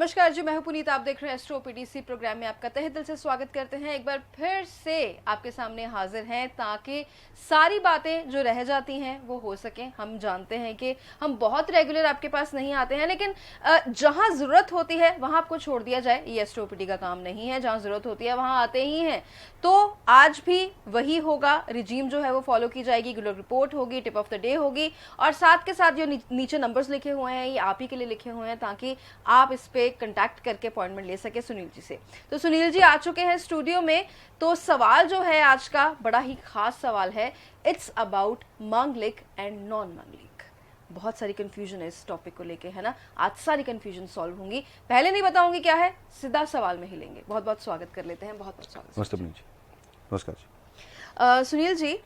नमस्कार जी, मैं हूं पुनीत। आप देख रहे हैं एस्ट्रो पीडीसी प्रोग्राम में आपका तहे दिल से स्वागत करते हैं। एक बार फिर से आपके सामने हाजिर हैं ताकि सारी बातें जो रह जाती हैं वो हो सकें। हम जानते हैं कि हम बहुत रेगुलर आपके पास नहीं आते हैं, लेकिन जहां जरूरत होती है वहां आपको छोड़ दिया जाए, ये एस्ट्रो पीडी का काम नहीं है। जहां जरूरत होती है वहां आते ही हैं। तो आज भी वही होगा, रिजीम जो है वो फॉलो की जाएगी, रेगुलर रिपोर्ट होगी, टिप ऑफ द डे होगी, और साथ के साथ जो नीचे नंबर्स लिखे हुए हैं ये आप ही के लिए लिखे हुए हैं ताकि आप इस पे कांटेक्ट करके अपॉइंटमेंट ले सके सुनील जी से। तो सुनील जी आ चुके हैं स्टूडियो में। तो सवाल जो है आज का बड़ा ही खास सवाल है। इट्स अबाउट मांगलिक एंड नॉन मांगलिक। बहुत सारी कंफ्यूजन है इस टॉपिक को लेके, है ना। आज सारी कंफ्यूजन सॉल्व होंगी। पहले नहीं बताऊंगी क्या है, सीधा सवाल में ही लेंगे। बहुत बहुत स्वागत कर लेते हैं। बहुत बहुत स्वागत। नमस्कार जी। सुनील जी,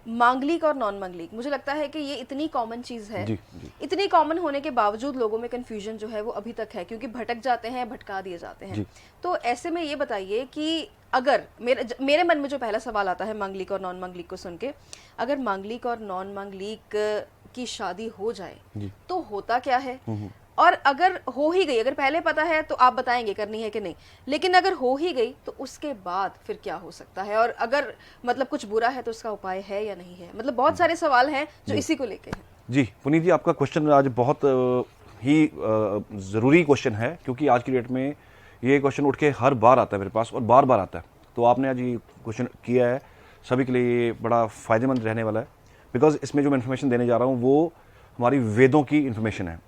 मांगलिक और नॉन मांगलिक, मुझे लगता है कि ये इतनी कॉमन चीज है। जी। इतनी कॉमन होने के बावजूद लोगों में कंफ्यूजन जो है वो अभी तक है, क्योंकि भटक जाते हैं, भटका दिए जाते हैं। तो ऐसे में ये बताइए कि अगर मेरे मन में जो पहला सवाल आता है मांगलिक और नॉन मांगलिक को सुन के, अगर मांगलिक और नॉन मांगलिक की शादी हो जाए तो होता क्या है, और अगर हो ही गई, अगर पहले पता है तो आप बताएंगे करनी है कि नहीं, लेकिन अगर हो ही गई तो उसके बाद फिर क्या हो सकता है, और अगर मतलब कुछ बुरा है तो उसका उपाय है या नहीं है। मतलब बहुत सारे सवाल हैं जो इसी को लेके हैं। जी पुनीत जी, आपका क्वेश्चन आज बहुत ही ज़रूरी क्वेश्चन है, क्योंकि आज की डेट में ये क्वेश्चन उठ के हर बार आता है मेरे पास, और बार बार आता है। तो आपने आज ये क्वेश्चन किया है, सभी के लिए ये बड़ा फ़ायदेमंद रहने वाला है, बिकॉज इसमें जो मैं इन्फॉर्मेशन देने जा रहा हूँ वो हमारी वेदों की इन्फॉर्मेशन है।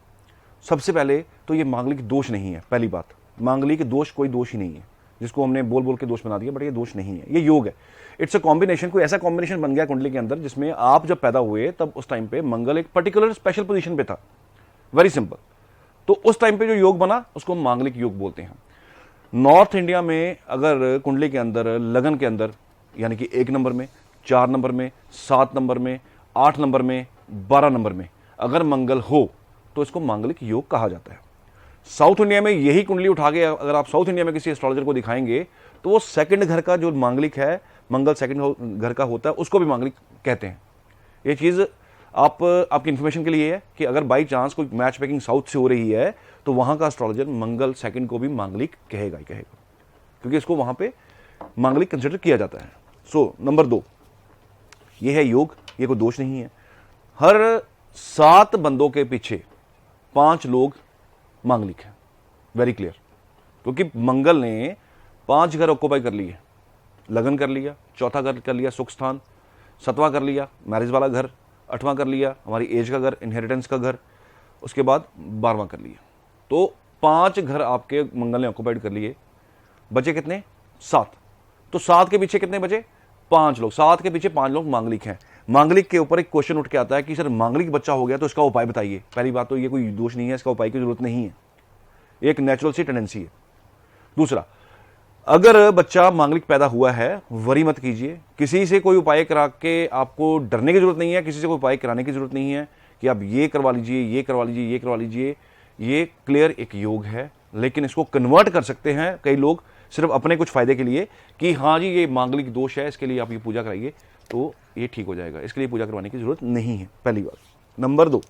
सबसे पहले तो ये मांगलिक दोष नहीं है। पहली बात, मांगलिक दोष कोई दोष ही नहीं है, जिसको हमने बोल बोल के दोष बना दिया, बट ये दोष नहीं है, ये योग है। It's a combination. कोई ऐसा कॉम्बिनेशन बन गया कुंडली के अंदर जिसमें आप जब पैदा हुए तब उस टाइम पे मंगल एक पर्टिकुलर स्पेशल पोजीशन पे था, वेरी सिंपल। तो उस टाइम पे जो योग बना उसको मांगलिक योग बोलते हैं। नॉर्थ इंडिया में अगर कुंडली के अंदर लगन के अंदर, यानी कि 1 नंबर में, 4 नंबर में, 7 नंबर में, 8 नंबर में, 12 नंबर में अगर मंगल हो तो इसको मांगलिक योग कहा जाता है। साउथ इंडिया में यही कुंडली उठा के अगर आप साउथ इंडिया में किसी एस्ट्रोलॉजर को दिखाएंगे तो वो सेकंड घर का जो मांगलिक है, मंगल सेकंड घर का होता है, उसको भी मांगलिक कहते हैं। ये चीज आपकी इंफॉर्मेशन के लिए है कि अगर बाई चांस कोई मैच मेकिंग साउथ से हो रही है तो वहां का एस्ट्रोलॉजर मंगल सेकंड को भी मांगलिक कहेगा ही कहेगा, क्योंकि इसको वहां पे मांगलिक कंसिडर किया जाता है। सो नंबर 2, ये है योग, ये कोई दोष नहीं है। हर 7 बंदों के पीछे 5 लोग मांगलिक हैं, वेरी क्लियर। क्योंकि मंगल ने 5 घर ऑक्यूपाई कर लिए, लगन कर लिया, चौथा घर कर लिया सुख स्थान, 7वां कर लिया मैरिज वाला घर, 8वां कर लिया हमारी एज का घर, इनहेरिटेंस का घर, उसके बाद 12वां कर लिया। तो 5 घर आपके मंगल ने ऑक्यूपाइड कर लिए, बचे कितने? 7। तो 7 के पीछे कितने बचे? 5 लोग। 7 के पीछे 5 लोग मांगलिक हैं। मांगलिक के ऊपर एक क्वेश्चन उठ के आता है कि सर मांगलिक बच्चा हो गया तो इसका उपाय बताइए। पहली बात तो ये कोई दोष नहीं है, इसका उपाय की जरूरत नहीं है, एक नेचुरल सी टेंडेंसी है। दूसरा, अगर बच्चा मांगलिक पैदा हुआ है, वरी मत कीजिए। किसी से कोई उपाय करा के आपको डरने की जरूरत नहीं है, किसी से कोई उपाय कराने की जरूरत नहीं है कि आप ये करवा लीजिए, ये करवा लीजिए, ये करवा लीजिए। ये क्लियर एक योग है, लेकिन इसको कन्वर्ट कर सकते हैं कई लोग सिर्फ अपने कुछ फायदे के लिए कि हाँ जी ये मांगलिक दोष है, इसके लिए आप ये पूजा कराइए तो ये ठीक हो जाएगा, इसके लिए पूजा करवाने की जरूरत नहीं है। पहली बात। नंबर 2,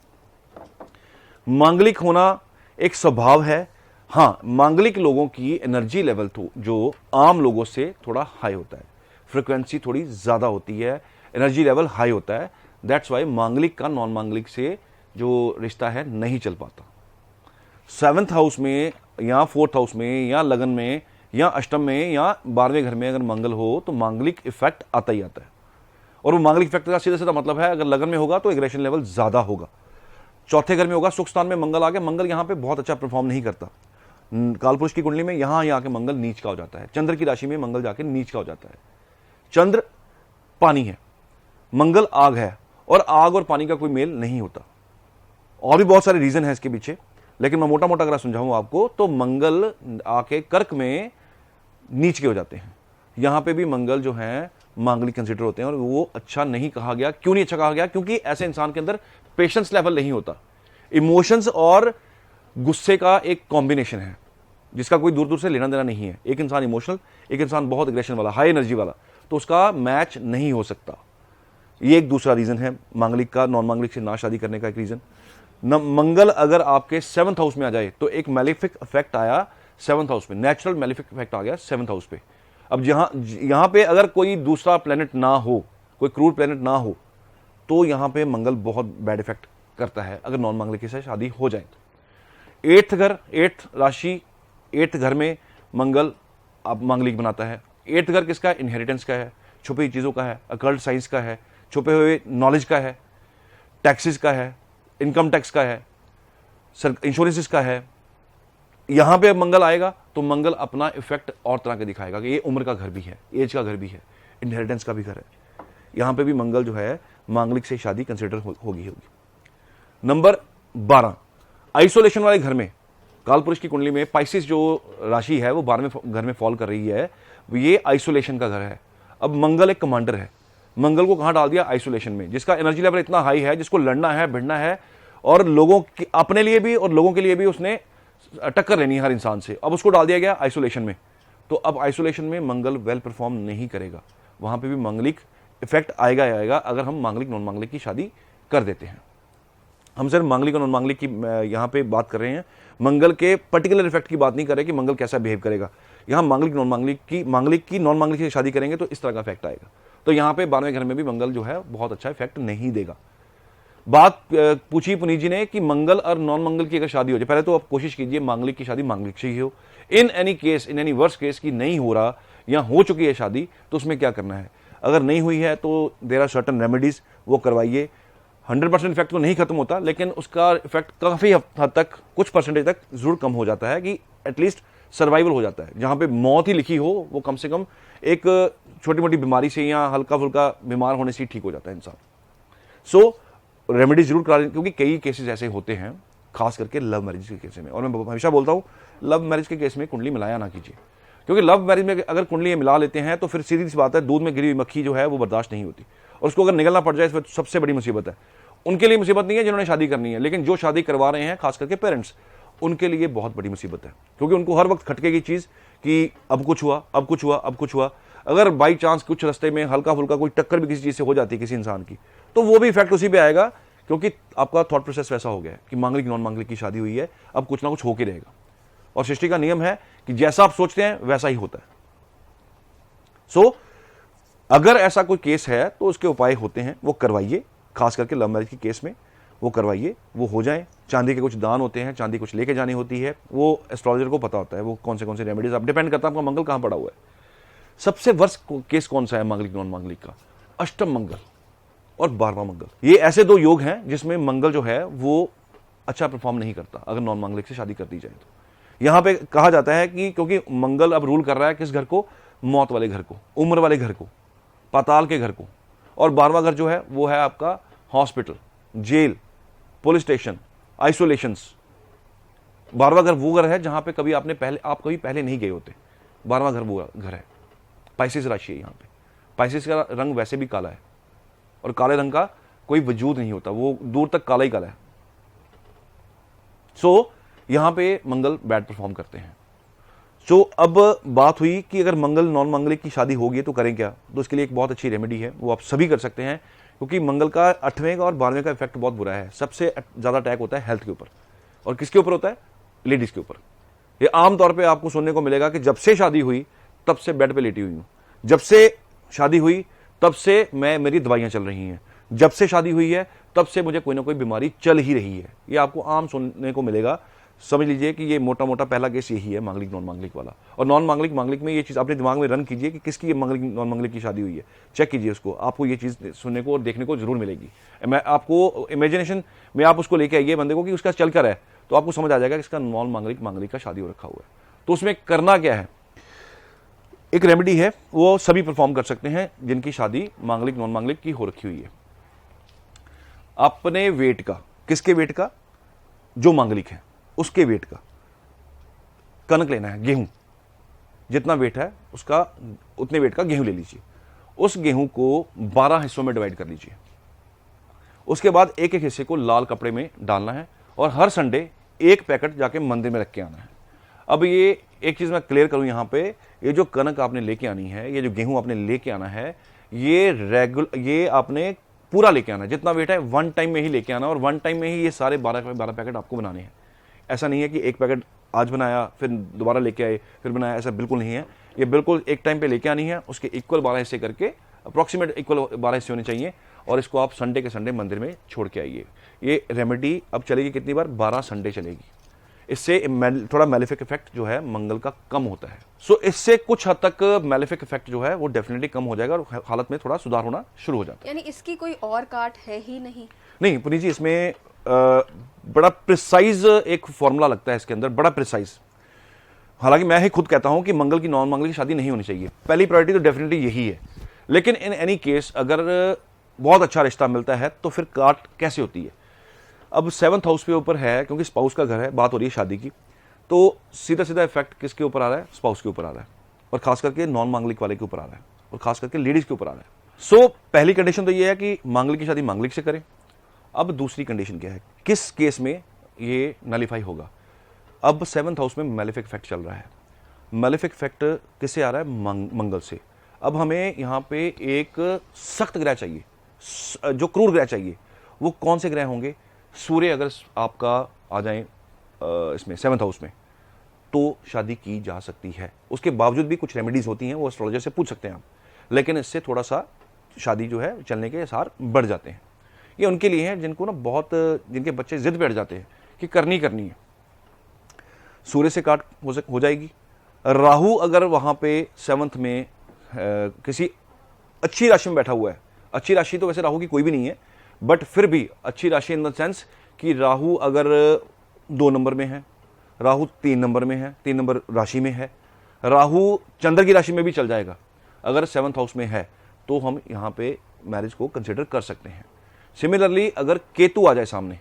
मांगलिक होना एक स्वभाव है। हाँ, मांगलिक लोगों की एनर्जी लेवल तो जो आम लोगों से थोड़ा हाई होता है, फ्रिक्वेंसी थोड़ी ज्यादा होती है, एनर्जी लेवल हाई होता है। दैट्स वाई मांगलिक का नॉन मांगलिक से जो रिश्ता है नहीं चल पाता। 7th हाउस में या 4th हाउस में या लगन में या अष्टम में या 12वें घर में अगर मंगल हो तो मांगलिक इफेक्ट आता ही आता है। और वो मांगलिक इफेक्ट का सीधा सीधा मतलब है, अगर लगन में होगा तो एग्रेशन लेवल ज्यादा होगा। चौथे घर में होगा, सुख स्थान में मंगल आ गया, मंगल यहां पे बहुत अच्छा परफॉर्म नहीं करता। कालपुरुष की कुंडली में यहां आके मंगल नीच का हो जाता है। चंद्र की राशि में मंगल जाके नीच का हो जाता है। चंद्र पानी है, मंगल आग है, और आग और पानी का कोई मेल नहीं होता। और भी बहुत सारे रीजन है इसके पीछे, लेकिन मैं मोटा मोटा अगर समझाऊं आपको तो मंगल आके कर्क में नीच के हो जाते हैं। यहां पे भी मंगल जो है मांगलिक कंसिडर होते हैं, और वो अच्छा नहीं कहा गया। क्यों नहीं अच्छा कहा गया? क्योंकि ऐसे इंसान के अंदर पेशेंस लेवल नहीं होता। इमोशंस और गुस्से का एक कॉम्बिनेशन है जिसका कोई दूर दूर से लेना देना नहीं है। एक इंसान इमोशनल, एक इंसान बहुत एग्रेशन वाला, हाई एनर्जी वाला, तो उसका मैच नहीं हो सकता। ये एक दूसरा रीजन है मांगलिक का, नॉन मांगलिक से ना शादी करने का एक रीजन। मंगल अगर आपके 7th हाउस में आ जाए तो एक मैलिफिक इफेक्ट आया 7th हाउस में, नेचुरल मैलिफिक इफेक्ट आ गया 7th हाउस पे। अब यहां पे अगर कोई दूसरा प्लेनेट ना हो, कोई क्रूर प्लेनेट ना हो, तो यहां पे मंगल बहुत बैड इफेक्ट करता है अगर नॉन मांगलिक से शादी हो जाए तो। 8th घर, 8th राशि, 8th घर में मंगल आप मांगलिक बनाता है। 8th घर किसका? इनहेरिटेंस का है, छुपी चीजों का है, अकल्ट साइंस का है, छुपे हुए नॉलेज का है, टैक्सेस का है, इनकम टैक्स का है, इंश्योरेंसेस का है। यहां पे मंगल आएगा तो मंगल अपना इफेक्ट और तरह का दिखाएगा कि ये उम्र का घर भी है, एज का घर भी है, इनहेरिटेंस का भी घर है। यहां पे भी मंगल जो है मांगलिक से शादी कंसिडर होगी। नंबर 12, आइसोलेशन वाले घर में, कालपुरुष की कुंडली में पाइसिस जो राशि है वो 12वें घर में फॉल कर रही है, ये आइसोलेशन का घर है। अब मंगल एक कमांडर है, मंगल को कहां डाल दिया? आइसोलेशन में, जिसका एनर्जी लेवल इतना हाई है, जिसको लड़ना है, भिड़ना है, और लोगों की, अपने लिए भी और लोगों के लिए भी उसने टक्कर लेनी है हर इंसान से। अब उसको डाल दिया गया आइसोलेशन में, तो अब आइसोलेशन में मंगल वेल परफॉर्म नहीं करेगा। वहां पे भी मांगलिक इफेक्ट आएगा अगर हम मांगलिक नॉन मांगलिक की शादी कर देते हैं। हम सिर्फ मांगलिक और नॉन मांगलिक की यहां पे बात कर रहे हैं, मंगल के पर्टिकुलर इफेक्ट की बात नहीं कर रहे कि मंगल कैसा बिहेव करेगा। यहां मांगलिक की नॉन मांगलिक की शादी करेंगे तो इस तरह का इफेक्ट आएगा। तो यहां पे 12वें घर में भी मंगल जो है बहुत अच्छा इफेक्ट नहीं देगा। बात पूछी पुनीत जी ने कि मंगल और नॉन मंगल की अगर शादी हो जाए, पहले तो आप कोशिश कीजिए मांगलिक की शादी मांगलिक से ही हो। In any case, in any worst case की नहीं हो रहा या हो चुकी है शादी, तो उसमें क्या करना है? अगर नहीं हुई है तो देयर आर सर्टन रेमेडीज, वो करवाइए। 100% इफेक्ट तो नहीं खत्म होता, लेकिन उसका इफेक्ट काफी हद तक, कुछ परसेंटेज तक जरूर कम हो जाता है कि एटलीस्ट सर्वाइवल हो जाता है। जहां पे मौत ही लिखी हो, वो कम से कम एक छोटी मोटी बीमारी से या हल्का फुल्का बीमार होने से ठीक हो जाता है इंसान। सो रेमेडी जरूर करा, क्योंकि कई केसेस ऐसे होते हैं, खास करके लव मैरिज के केस में। और मैं हमेशा बोलता हूं, लव मैरिज के केस में कुंडली मिलाया ना कीजिए, क्योंकि लव मैरिज में अगर कुंडली मिला लेते हैं तो फिर सीधी सी बात है, दूध में गिरी हुई मक्खी जो है वो बर्दाश्त नहीं होती, और उसको अगर निकलना पड़ जाए तो सबसे बड़ी मुसीबत है। उनके लिए मुसीबत नहीं है जिन्होंने शादी करनी है, लेकिन जो शादी करवा रहे हैं, खास करके पेरेंट्स, उनके लिए बहुत बड़ी मुसीबत है, क्योंकि उनको हर वक्त खटकेगी चीज कि अब कुछ हुआ, अब कुछ हुआ, अब कुछ हुआ। अगर बाई चांस कुछ रास्ते में हल्का फुल्का कोई टक्कर भी किसी चीज से हो जाती है किसी इंसान की, तो वो भी इफेक्ट उसी पे आएगा, क्योंकि आपका थॉट प्रोसेस वैसा हो गया है कि मांगलिक नॉन मांगलिक की शादी हुई है, अब कुछ ना कुछ होके रहेगा। और सृष्टि का नियम है कि जैसा आप सोचते हैं वैसा ही होता है। सो अगर ऐसा कोई केस है तो उसके उपाय होते हैं, वो करवाइए। खास करके लव मैरिज के केस में वो करवाइए, वो हो जाए। चांदी के कुछ दान होते हैं, चांदी कुछ लेके जानी होती है, वो एस्ट्रोलॉजर को पता होता है वो कौन से रेमेडीज, आप डिपेंड करता है आपका मंगल कहां पड़ा हुआ है। सबसे वर्स्ट केस कौन सा है मांगलिक नॉन मांगलिक का? अष्टम मंगल और 12वां मंगल। ये ऐसे दो योग हैं जिसमें मंगल जो है वो अच्छा परफॉर्म नहीं करता अगर नॉन मांगलिक से शादी कर दी जाए तो। यहां पे कहा जाता है कि क्योंकि मंगल अब रूल कर रहा है किस घर को? मौत वाले घर को, उम्र वाले घर को, पाताल के घर को। और 12वां घर जो है वो है आपका hospital, jail, police station, isolations. 12वां घर वो घर है जहां पे कभी आप कभी पहले नहीं गए होते। 12वां घर वो घर है। पाइसेस राशि है यहाँ पे। पाइसेस का रंग वैसे भी काला है, और काले रंग का कोई वजूद नहीं होता, वो दूर तक काला ही काला है। सो यहां पे मंगल बैड परफॉर्म करते हैं। सो अब बात हुई कि अगर मंगल नॉन मांगलिक की शादी होगी तो करें क्या? तो उसके लिए एक बहुत अच्छी रेमेडी है, वो आप सभी कर सकते हैं, क्योंकि मंगल का 8वें का और 12वें का इफेक्ट बहुत बुरा है। सबसे ज्यादा अटैक होता है हेल्थ के ऊपर, और किसके ऊपर होता है? लेडीज के ऊपर। ये आमतौर पर आपको सुनने को मिलेगा कि जब से शादी हुई तब से बेड पे लेटी हुई हूं, जब से शादी हुई तब से मेरी दवाइयां चल रही हैं, जब से शादी हुई है तब से मुझे कोई ना कोई बीमारी चल ही रही है। ये आपको आम सुनने को मिलेगा। समझ लीजिए कि ये मोटा मोटा पहला केस यही है मांगलिक नॉन मांगलिक वाला। और नॉन मांगलिक मांगलिक में ये चीज अपने दिमाग में रन कीजिए कि किसकी ये मांगलिक नॉन मांगलिक की शादी हुई है, चेक कीजिए उसको, आपको ये चीज सुनने को और देखने को जरूर मिलेगी। मैं आपको इमेजिनेशन में आप उसको लेके आइए बंदे को कि उसका चल कर है, तो आपको समझ आ जाएगा कि इसका नॉन मांगलिक मांगलिक का शादी हो रखा हुआ है। तो उसमें करना क्या है? एक रेमेडी है, वो सभी परफॉर्म कर सकते हैं जिनकी शादी मांगलिक नॉन मांगलिक की हो रखी हुई है। अपने वेट का, किसके वेट का? जो मांगलिक है उसके वेट का कनक लेना है, गेहूं, जितना वेट है उसका उतने वेट का गेहूं ले लीजिए। उस गेहूं को 12 हिस्सों में डिवाइड कर लीजिए। उसके बाद एक एक हिस्से को लाल कपड़े में डालना है, और हर संडे एक पैकेट जाके मंदिर में रख के आना है। अब ये एक चीज मैं क्लियर करूं यहां पे, ये जो कनक आपने लेके आनी है, ये जो गेहूं आपने लेके आना है, ये आपने पूरा लेके आना है, जितना वेट है वन टाइम में ही लेके आना, और वन टाइम में ही ये सारे 12 पैकेट आपको बनाने हैं। ऐसा नहीं है कि एक पैकेट आज बनाया फिर दोबारा लेके आए फिर बनाया, ऐसा बिल्कुल नहीं है। ये बिल्कुल एक टाइम पे लेके आनी है, उसके इक्वल 12 हिस्से करके, अप्रॉक्सीमेट इक्वल 12 हिस्से होने चाहिए, और इसको आप संडे के संडे मंदिर में छोड़ के आइए। ये रेमेडी अब चलेगी कितनी बार? 12 संडे चलेगी। इससे थोड़ा मेलेफिक इफेक्ट जो है मंगल का कम होता है। सो इससे कुछ हद तक मेलेफिक इफेक्ट जो है वो डेफिनेटली कम हो जाएगा और हालत में थोड़ा सुधार होना शुरू हो जाता है। यानी इसकी कोई और काट है ही नहीं? नहीं पुनीत जी, इसमें बड़ा प्रिसाइज एक फॉर्मूला लगता है इसके अंदर, बड़ा प्रिसाइज। हालांकि मैं ही खुद कहता हूं कि मंगल की नॉन मंगल की शादी नहीं होनी चाहिए, पहली प्रायोरिटी तो डेफिनेटली यही है। लेकिन इन एनी केस अगर बहुत अच्छा रिश्ता मिलता है तो फिर काट कैसे होती है? अब 7th हाउस पे ऊपर है, क्योंकि स्पाउस का घर है, बात हो रही है शादी की, तो सीधा सीधा इफेक्ट किसके ऊपर आ रहा है? स्पाउस के ऊपर आ रहा है, और खास करके नॉन मांगलिक वाले के ऊपर आ रहा है, और खास करके लेडीज के ऊपर आ रहा है। सो पहली कंडीशन तो ये है कि मांगलिक की शादी मांगलिक से करें। अब दूसरी कंडीशन क्या है, किस केस में ये नलीफाई होगा? अब 7th हाउस में मैलेफिक इफेक्ट चल रहा है। मैलेफिक इफेक्ट किससे आ रहा है? मंगल से। अब हमें यहाँ पे एक सख्त ग्रह चाहिए, जो क्रूर ग्रह चाहिए। वो कौन से ग्रह होंगे? सूर्य अगर आपका आ जाए इसमें 7th हाउस में तो शादी की जा सकती है। उसके बावजूद भी कुछ रेमेडीज होती हैं, वो एस्ट्रोलॉजर से पूछ सकते हैं आप, लेकिन इससे थोड़ा सा शादी जो है चलने के आसार बढ़ जाते हैं। ये उनके लिए हैं जिनको ना बहुत, जिनके बच्चे जिद पे अड़ जाते हैं कि करनी है। सूर्य से काट हो जाएगी। राहु अगर वहां पे 7th में किसी अच्छी राशि में बैठा हुआ है, अच्छी राशि तो वैसे राहु की कोई भी नहीं है, बट फिर भी अच्छी राशि इन द सेंस कि राहु अगर 2 नंबर में है, राहु 3 नंबर में है, 3 नंबर राशि में है, राहु चंद्र की राशि में भी चल जाएगा। अगर 7th हाउस में है तो हम यहाँ पे मैरिज को कंसिडर कर सकते हैं। सिमिलरली अगर केतु आ जाए सामने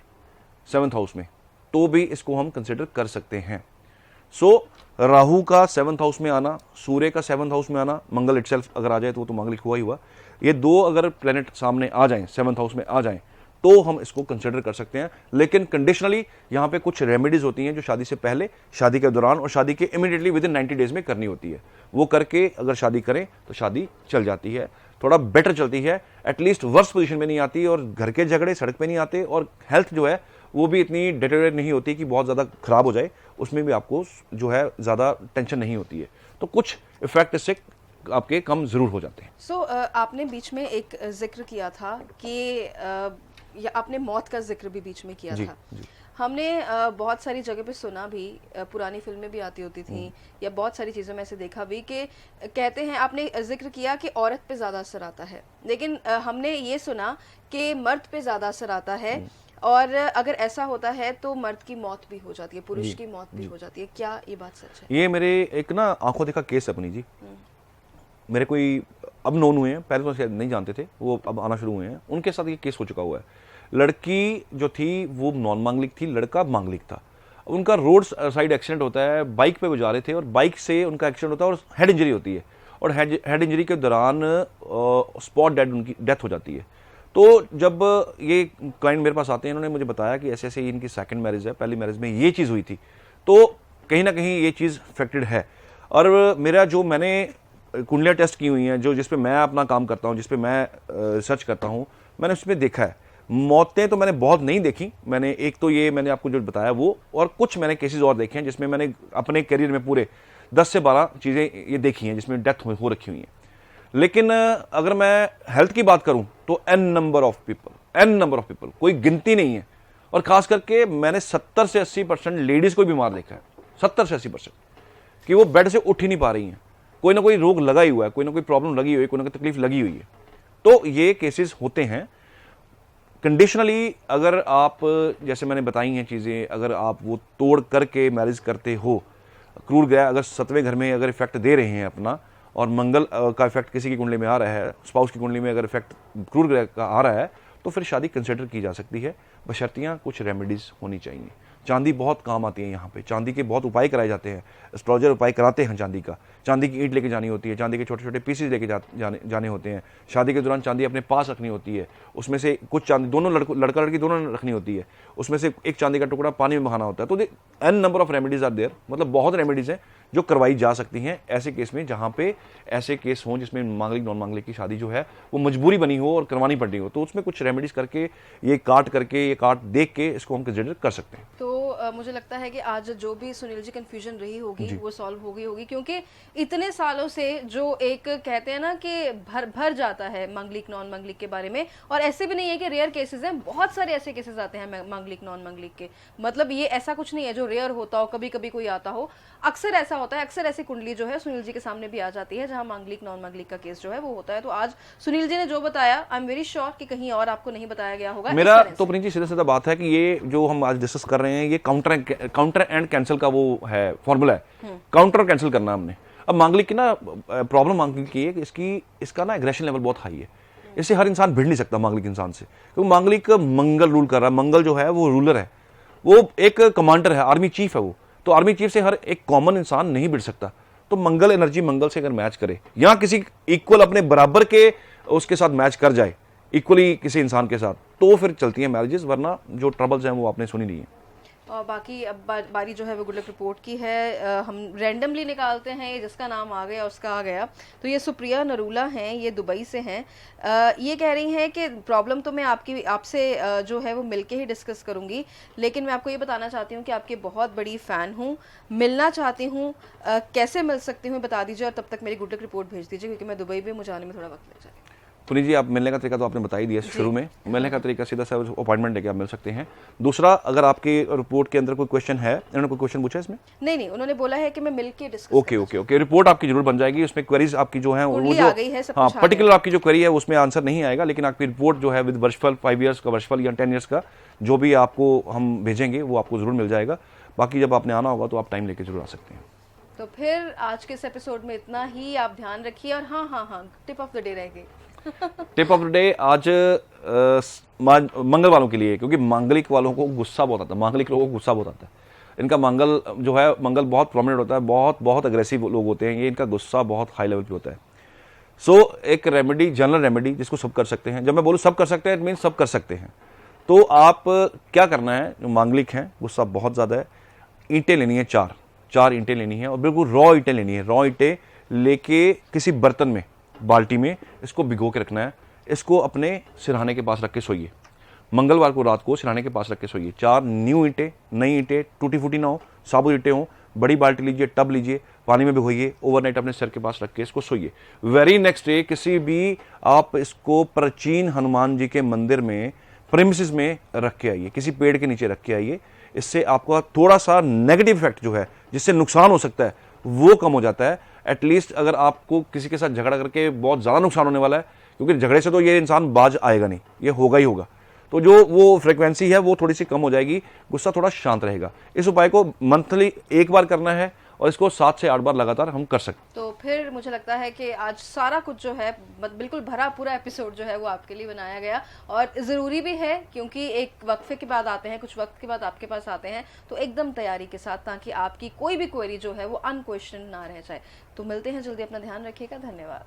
7th हाउस में तो भी इसको हम कंसिडर कर सकते हैं। सो राहु का 7th हाउस में आना, सूर्य का 7th हाउस में आना, मंगल इटसेल्फ अगर आ जाए तो वो तो मांगलिक हुआ ही हुआ, ये दो अगर प्लेनेट सामने आ जाएं, 7th हाउस में आ जाएं, तो हम इसको कंसिडर कर सकते हैं। लेकिन कंडीशनली यहाँ पे कुछ रेमेडीज होती हैं जो शादी से पहले, शादी के दौरान और शादी के इमीडिएटली विद इन 90 डेज में करनी होती है। वो करके अगर शादी करें तो शादी चल जाती है, थोड़ा बेटर चलती है, एटलीस्ट वर्स्ट पोजीशन में नहीं आती, और घर के झगड़े सड़क पे नहीं आते, और हेल्थ जो है वो भी इतनी डिटेरियोरेट नहीं होती कि बहुत ज़्यादा खराब हो जाए, उसमें भी आपको जो है ज़्यादा टेंशन नहीं होती है। तो कुछ इफेक्ट इससे आपके कम ज़रूर हो जाते हैं। सो आपने बीच में एक जिक्र किया था कि या आपने मौत का जिक्र भी बीच में किया था। जी। हमने बहुत सारी जगह पे सुना भी, पुरानी फिल्में भी आती होती थी, या बहुत सारी चीज़ों में से देखा भी कि कहते हैं, आपने जिक्र किया कि औरत पे ज़्यादा असर आता है, लेकिन हमने ये सुना कि मर्द पे ज़्यादा असर आता है, और अगर ऐसा होता है तो मर्द की मौत भी हो जाती है, पुरुष की मौत भी हो जाती है। क्या ये बात सच है? ये मेरे एक ना आंखों देखा केस अपनी जी, मेरे कोई अब नोन हुए हैं, पहले तो शायद नहीं जानते थे, वो अब आना शुरू हुए हैं, उनके साथ ये केस हो चुका हुआ है। लड़की जो थी वो नॉन मांगलिक थी, लड़का मांगलिक था। उनका रोड साइड एक्सीडेंट होता है, बाइक पे वो जा रहे थे और बाइक से उनका एक्सीडेंट होता है और हेड इंजरी होती है, और हेड इंजरी के दौरान स्पॉट डेड उनकी डेथ हो जाती है। तो जब ये क्लाइंट मेरे पास आते हैं, इन्होंने मुझे बताया कि ऐसे ऐसे इनकी सेकंड मैरिज है, पहली मैरिज में ये चीज़ हुई थी, तो कहीं ना कहीं ये चीज़ अफेक्टेड है। और मेरा जो मैंने कुंडलियाँ टेस्ट की हुई हैं, जो जिस पे मैं अपना काम करता हूँ, जिस पे मैं रिसर्च करता हूँ, मैंने उसमें देखा है मौतें तो मैंने बहुत नहीं देखी। मैंने एक तो ये मैंने आपको जो बताया वो, और कुछ मैंने केसेस और देखे हैं जिसमें मैंने अपने करियर में पूरे 10 से 12 चीज़ें ये देखी हैं जिसमें डेथ हो रखी हुई हैं। लेकिन अगर मैं हेल्थ की बात करूं तो एन नंबर ऑफ पीपल, कोई गिनती नहीं है। और खास करके मैंने 70 से 80% लेडीज को भी बीमार देखा है, 70 से 80% कि वो बेड से उठ ही नहीं पा रही हैं, कोई ना कोई रोग लगा ही हुआ है, कोई ना कोई प्रॉब्लम लगी हुई है, कोई ना कोई तकलीफ लगी हुई है। तो ये केसेस होते हैं। कंडीशनली अगर आप, जैसे मैंने बताई हैं चीज़ें, अगर आप वो तोड़ करके मैरिज करते हो, क्रूर ग्रह अगर 7वें घर में अगर इफेक्ट दे रहे हैं अपना, और मंगल का इफेक्ट किसी की कुंडली में आ रहा है, स्पाउस की कुंडली में अगर इफेक्ट क्रूर ग्रह का आ रहा है, तो फिर शादी कंसिडर की जा सकती है, बशर्तियाँ कुछ रेमेडीज होनी चाहिए। चांदी बहुत काम आती है यहाँ पे, चांदी के बहुत उपाय कराए जाते हैं, एस्ट्रोलॉजर उपाय कराते हैं चांदी का। चांदी की ईंट लेके जानी होती है, चांदी के छोटे छोटे पीसेज लेके जाने होते हैं। शादी के दौरान चांदी अपने पास रखनी होती है, उसमें से कुछ चांदी दोनों लड़का लड़की दोनों रखनी होती है, उसमें से एक चांदी का टुकड़ा पानी में बहाना होता है। तो n number of remedies are there, मतलब बहुत रेमेडीज हैं जो करवाई जा सकती हैं ऐसे केस में जहां पे ऐसे केस हों जिसमें मांगलिक नॉन मांगलिक की शादी जो है वो मजबूरी बनी हो और करवानी पड़ रही हो, तो उसमें कुछ रेमेडीज करके ये काट देख के इसको हम कंसिडर कर सकते हैं। तो मुझे लगता है कि आज जो भी सुनील जी कंफ्यूजन रही होगी वो सॉल्व हो गई होगी, क्योंकि इतने सालों से जो एक कहते हैं ना कि भर जाता है मांगलिक नॉन मांगलिक के बारे में, और ऐसे भी नहीं है कि रेयर केसेस हैं, बहुत सारे ऐसे केसेस आते हैं मांगलिक नॉन मांगलिक के। मतलब ये ऐसा कुछ नहीं है जो रेयर होता हो, कभी कभी कोई आता हो, अक्सर ऐसा होता है। अक्सर ऐसी कुंडली जो है सुनील जी के सामने भी आ जाती है जहां मांगलिक नॉन मांगलिक का केस जो है वो होता है। तो आज सुनील जी ने जो बताया, आई एम वेरी श्योर कि कहीं और आपको नहीं बताया गया होगा। मेरा तो प्रिंस जी सीधा सीधा बात है कि ये जो हम आज डिस्कस कर रहे हैं ये काउंटर एंड कैंसिल का वो है फॉर्मूला है, काउंटर कैंसिल करना हमने। अब मांगलिक की ना प्रॉब्लम मांगलिक की है कि इसका ना एग्रेशन लेवल बहुत हाई है, इससे हर इंसान भिड़ नहीं सकता मांगलिक इंसान से, क्योंकि मांगलिक मंगल रूल कर रहा है। मंगल जो है वो रूलर है, वो एक कमांडर है, आर्मी चीफ है वो, तो आर्मी चीफ से हर एक कॉमन इंसान नहीं भिड़ सकता। तो मंगल एनर्जी मंगल से अगर मैच करे या किसी इक्वल अपने बराबर के उसके साथ मैच कर जाए इक्वली किसी इंसान के साथ, तो फिर चलती है मैरिजेस, वरना जो ट्रबल्स हैं वो आपने सुनी नहीं है। और बाकी अब बारी जो है वो गुड लक रिपोर्ट की है। हम रैंडमली निकालते हैं, जिसका नाम आ गया उसका आ गया। तो ये सुप्रिया नरूला हैं, ये दुबई से हैं। ये कह रही हैं कि प्रॉब्लम तो मैं आपसे जो है वो मिलके ही डिस्कस करूंगी, लेकिन मैं आपको ये बताना चाहती हूँ कि आपकी बहुत बड़ी फ़ैन हूँ, मिलना चाहती हूँ। कैसे मिल सकती हूँ बता दीजिए, और तब तक मेरी गुड लक रिपोर्ट भेज दीजिए, क्योंकि मैं दुबई भी मुझे आने में थोड़ा वक्त लग जाएगा। पुनीत जी, आप मिलने का तरीका तो आपने बता ही दिया शुरू में। मिलने का तरीका सीधा सा अपॉइंटमेंट लेके आप मिल सकते हैं। दूसरा, अगर आपके रिपोर्ट के अंदर कोई क्वेश्चन है, इन्होंने कोई क्वेश्चन पूछा इसमें? नहीं, उन्होंने बोला है कि मैं मिलके डिस्कस। ओके, रिपोर्ट आपकी जरूर बन जाएगी, उसमें क्वेरीज आपकी जो है वो जो आ गई है, हाँ पर्टिकुलर आपकी जो क्वेरी है उसमें आंसर नहीं आएगा, लेकिन आपकी रिपोर्ट जो है विद वर्षफल 5 ईयर्स का वर्षफल या 10 ईयर्स का जो भी आपको हम भेजेंगे वो आपको जरूर मिल जाएगा। बाकी जब आपने आना होगा तो आप टाइम लेके जरूर आ सकते हैं। तो फिर आज के इस एपिसोड में इतना ही, आप ध्यान रखिए। और हाँ, टिप ऑफ द डे रहेगी। टिप ऑफ द डे आज मंगल वालों के लिए, क्योंकि मांगलिक वालों को गुस्सा बहुत आता है, मांगलिक लोगों को गुस्सा बहुत आता है। इनका मंगल जो है, मंगल बहुत प्रोमिनेंट होता है, बहुत अग्रेसिव लोग होते हैं, ये इनका गुस्सा बहुत हाई लेवल पे होता है। सो एक रेमेडी, जनरल रेमेडी जिसको सब कर सकते हैं, जब मैं बोलूँ सब कर सकते हैं इट मीन सब कर सकते हैं। तो आप क्या करना है, जो मांगलिक हैं गुस्सा बहुत ज़्यादा है, ईंटें लेनी है, चार ईंटें लेनी है, और बिल्कुल रॉ ईंटें लेनी है। रॉ ईंटें लेके किसी बर्तन में, बाल्टी में इसको भिगो के रखना है। इसको अपने सिरहाने के पास रख के सोइए, मंगलवार को रात को सिरहाने के पास रख के सोइए। 4 न्यू ईंटें, नई ईंटें, टूटी फूटी ना हो, साबुत ईंटें हो, बड़ी बाल्टी लीजिए, टब लीजिए, पानी में भिगोइए, ओवरनाइट अपने सिर के पास रख के इसको सोइए। वेरी नेक्स्ट डे किसी भी आप इसको प्राचीन हनुमान जी के मंदिर में प्रेमिसेस में रख के आइए, किसी पेड़ के नीचे रख के आइए। इससे आपका थोड़ा सा नेगेटिव इफेक्ट जो है, जिससे नुकसान हो सकता है, वो कम हो जाता है। एटलीस्ट अगर आपको किसी के साथ झगड़ा करके बहुत ज़्यादा नुकसान होने वाला है, क्योंकि झगड़े से तो ये इंसान बाज आएगा नहीं, ये होगा ही होगा, तो जो वो फ्रीक्वेंसी है वो थोड़ी सी कम हो जाएगी, गुस्सा थोड़ा शांत रहेगा। इस उपाय को मंथली एक बार करना है और इसको 7 से 8 बार लगातार हम कर सकते। तो फिर मुझे लगता है कि आज सारा कुछ जो है बिल्कुल भरा पूरा एपिसोड जो है वो आपके लिए बनाया गया, और ज़रूरी भी है, क्योंकि एक वक्फे के बाद आते हैं, कुछ वक्त के बाद आपके पास आते हैं, तो एकदम तैयारी के साथ, ताकि आपकी कोई भी क्वेरी जो है वो अनक्वेश्चन ना रह जाए। तो मिलते हैं जल्दी, अपना ध्यान रखिएगा, धन्यवाद।